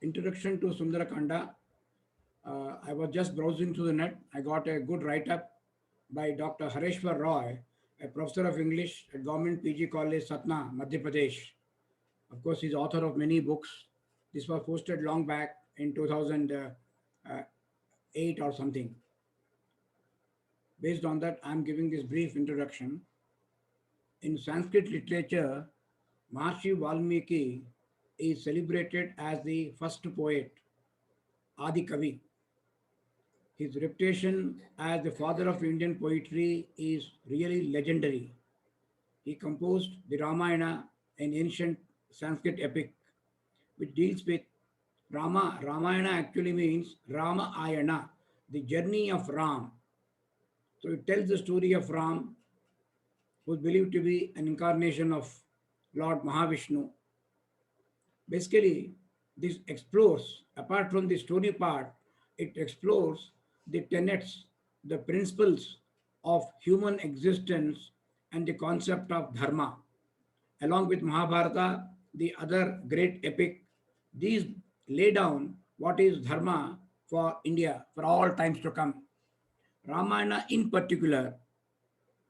Introduction to Sundarakanda. I was just browsing through the net. I got a good write-up by Dr. Hareshwar Roy, a professor of English at Government PG College, Satna, Madhya Pradesh. Of course, he's author of many books. This was posted long back in 2008 or something. Based on that, I'm giving this brief introduction. In Sanskrit literature, Maharishi Valmiki is celebrated as the first poet, Adi Kavi. His reputation as the father of Indian poetry is really legendary. He composed the Ramayana, an ancient Sanskrit epic, which deals with Rama. Ramayana actually means Rama Ayana, the journey of Ram. So it tells the story of Ram, who is believed to be an incarnation of Lord Mahavishnu. Basically, this explores, apart from the story part, it explores the tenets, the principles of human existence and the concept of dharma. Along with Mahabharata, the other great epic, these lay down what is dharma for India for all times to come. Ramayana, in particular,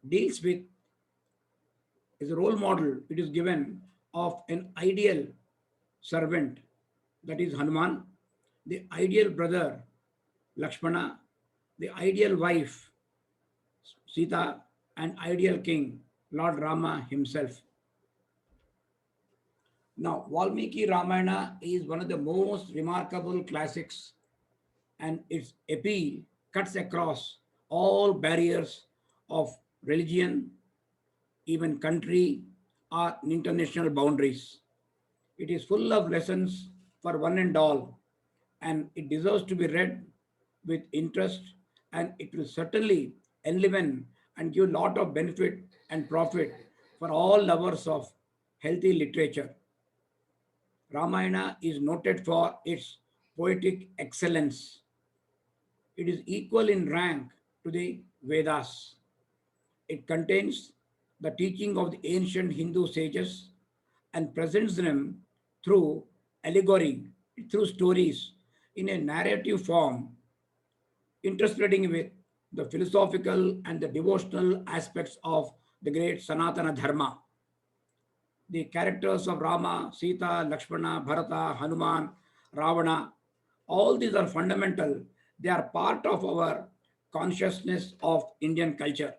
deals with is a role model. It is given of an ideal servant, that is Hanuman, the ideal brother Lakshmana, the ideal wife Sita, and ideal king Lord Rama himself. Now, Valmiki Ramayana is one of the most remarkable classics, and its appeal cuts across all barriers of religion, even country, or international boundaries. It is full of lessons for one and all, and it deserves to be read with interest, and it will certainly enliven and give a lot of benefit and profit for all lovers of healthy literature. Ramayana is noted for its poetic excellence. It is equal in rank to the Vedas. It contains the teaching of the ancient Hindu sages and presents them through allegory, through stories, in a narrative form, interspersing with the philosophical and the devotional aspects of the great Sanatana Dharma. The characters of Rama, Sita, Lakshmana, Bharata, Hanuman, Ravana, all these are fundamental. They are part of our consciousness of Indian culture.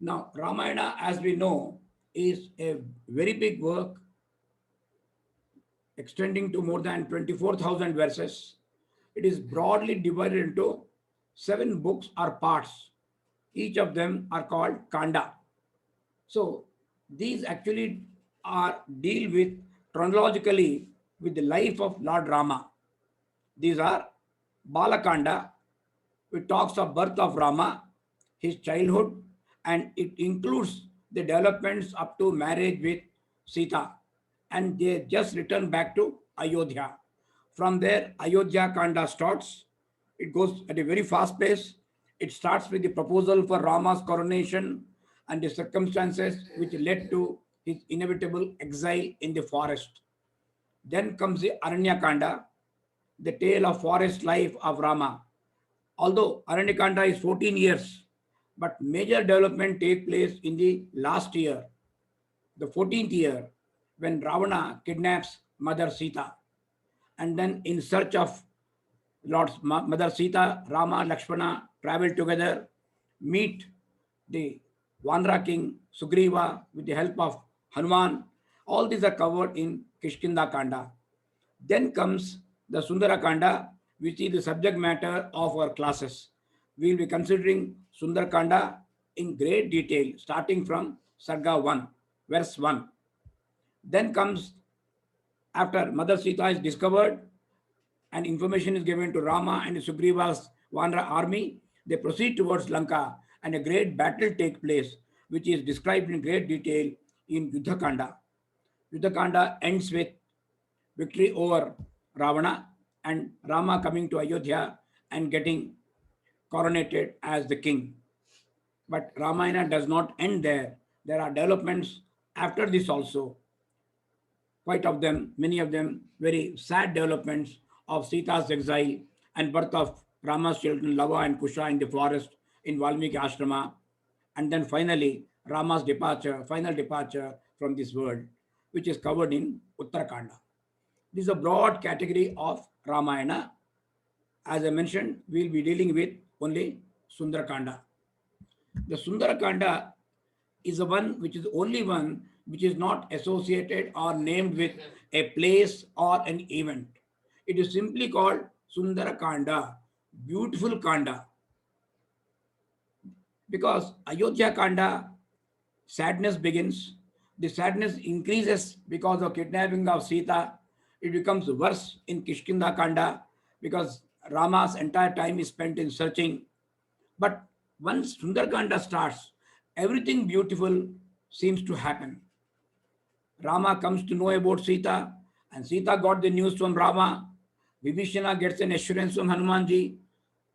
Now, Ramayana, as we know, is a very big work extending to more than 24,000 verses. It is broadly divided into seven books or parts. Each of them are called Kanda. So these actually are deal with chronologically with the life of Lord Rama. These are Balakanda, which talks of birth of Rama, his childhood, and it includes the developments up to marriage with Sita. And they just return back to Ayodhya. From there, Ayodhya Kanda starts. It goes at a very fast pace. It starts with the proposal for Rama's coronation and the circumstances which led to his inevitable exile in the forest. Then comes the Aranyakanda, the tale of forest life of Rama. Although Aranyakanda is 14 years, but major development take place in the last year, the 14th year, when Ravana kidnaps Mother Sita. And then in search of Mother Sita, Rama, Lakshmana travel together, meet the Vanra king Sugriva with the help of Hanuman. All these are covered in Kishkinda Kanda. Then comes the Sundara Kanda, which is the subject matter of our classes. We will be considering Sundara Kanda in great detail, starting from Sarga 1, verse 1. Then comes after Mother Sita is discovered and information is given to Rama and Sugriva's Vanra army, they proceed towards Lanka and a great battle takes place, which is described in great detail in Yuddhakanda. Yuddhakanda ends with victory over Ravana and Rama coming to Ayodhya and getting coronated as the king. But Ramayana does not end there. There are developments after this also. quite of them, many of them, very sad developments of Sita's exile and birth of Rama's children, Lava and Kusha in the forest in Valmiki Ashrama, and then finally Rama's departure, final departure from this world, which is covered in Uttarakanda. This is a broad category of Ramayana. As I mentioned, we'll be dealing with only Sundarakanda. The Sundarakanda is the one which is the only one which is not associated or named with a place or an event. It is simply called Sundarakanda, beautiful Kanda, because Ayodhya Kanda, sadness begins. The sadness increases because of kidnapping of Sita. It becomes worse in Kishkinda Kanda because Rama's entire time is spent in searching. But once Sundarkanda starts, everything beautiful seems to happen. Rama comes to know about Sita, and Sita got the news from Rama. Vibhishana gets an assurance from Hanumanji.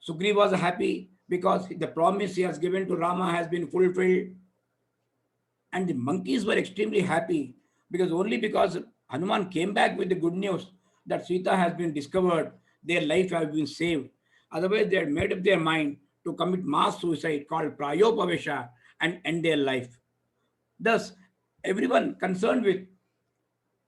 Sugriva was happy because the promise he has given to Rama has been fulfilled. And the monkeys were extremely happy because only because Hanuman came back with the good news that Sita has been discovered, their life has been saved. Otherwise, they had made up their mind to commit mass suicide called Prayopavesha and end their life. Thus, everyone concerned with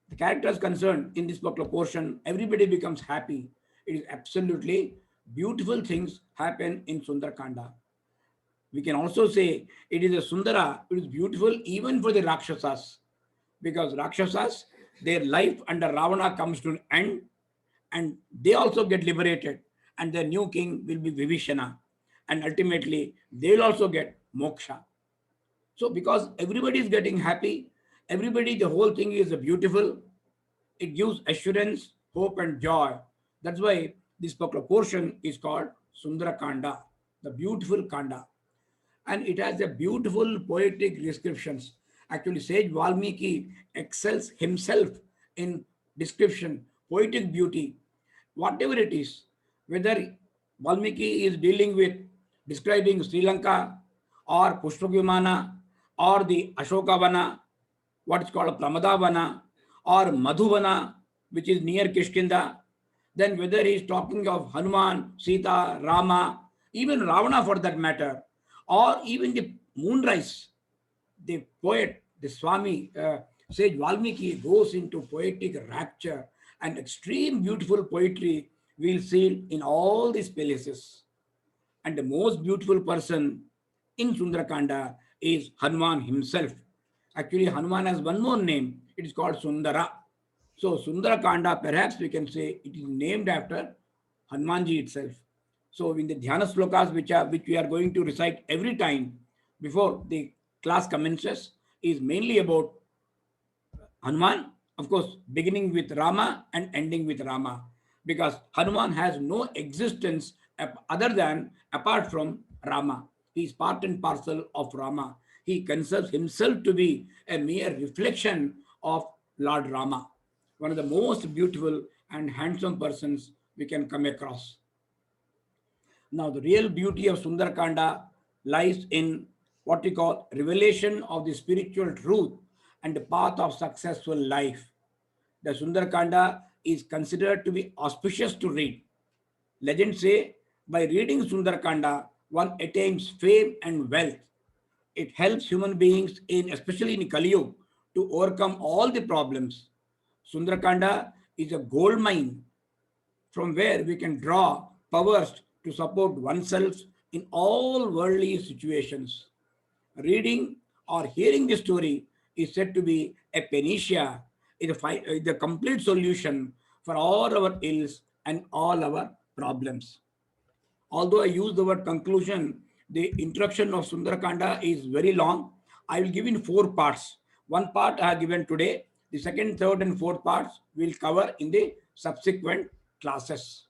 the characters concerned in this particular portion, everybody becomes happy. It is absolutely beautiful things happen in Sundarkanda. We can also say it is a Sundara, it is beautiful even for the Rakshasas, because Rakshasas, their life under Ravana comes to an end and they also get liberated, and their new king will be Vibhishana, and ultimately they will also get moksha. So, because everybody is getting happy, everybody, the whole thing is beautiful, it gives assurance, hope, and joy. That's why this particular portion is called Sundara Kanda, the beautiful Kanda. And it has a beautiful poetic descriptions. Actually, Sage Valmiki excels himself in description, poetic beauty, whatever it is, whether Valmiki is dealing with describing Sri Lanka or Pushpakumana or the Ashokavana, what is called Pramadavana or Madhuvana, which is near Kishkinda, then whether he is talking of Hanuman, Sita, Rama, even Ravana for that matter, or even the moonrise, the poet, the Swami, Sage Valmiki goes into poetic rapture and extreme beautiful poetry we'll see in all these places. And the most beautiful person in Sundarakanda is Hanuman himself. Actually, Hanuman has one more name. It is called Sundara. So Sundarakanda, perhaps we can say it is named after Hanumanji itself. So in the Dhyana slokas, which we are going to recite every time before the class commences, is mainly about Hanuman, of course, beginning with Rama and ending with Rama, because Hanuman has no existence other than apart from Rama. He is part and parcel of Rama. He considers himself to be a mere reflection of Lord Rama, one of the most beautiful and handsome persons we can come across. Now, the real beauty of Sundarakanda lies in what we call revelation of the spiritual truth and the path of successful life. The Sundarakanda is considered to be auspicious to read. Legends say by reading Sundarakanda, one attains fame and wealth. It helps human beings, especially in Kali Yuga, to overcome all the problems. Sundarakanda is a gold mine from where we can draw powers to support oneself in all worldly situations. Reading or hearing the story is said to be a panacea, the complete solution for all our ills and all our problems. Although I use the word conclusion, the introduction of Sundarakanda is very long. I will give in four parts. One part I have given today. The second, third, and fourth parts will cover in the subsequent classes.